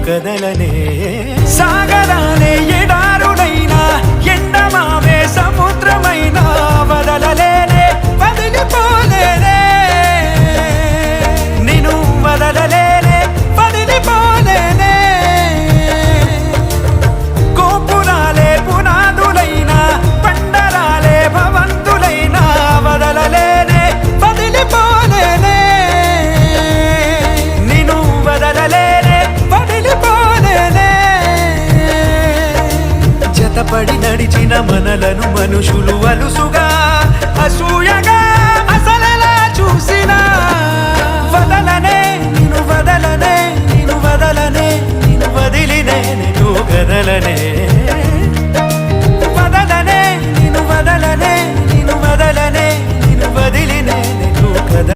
కదలనే సాగరాలే ఎడారునైనా ఎండమావే సముద్రమైనా వదలలేనే వదిలిపోలేనే నిన్ను వదలలేనే వదిలిపోలేనే గోపురాలే పునాదులైనా పండరాలే భవంతులైనా వదలలేనే వదిలిపోలేనే నిన్ను వదలలేనే వదిలిపోలేనే జతపడి నడిచిన మనలను మనుషులు అలుసుగా అసూయగా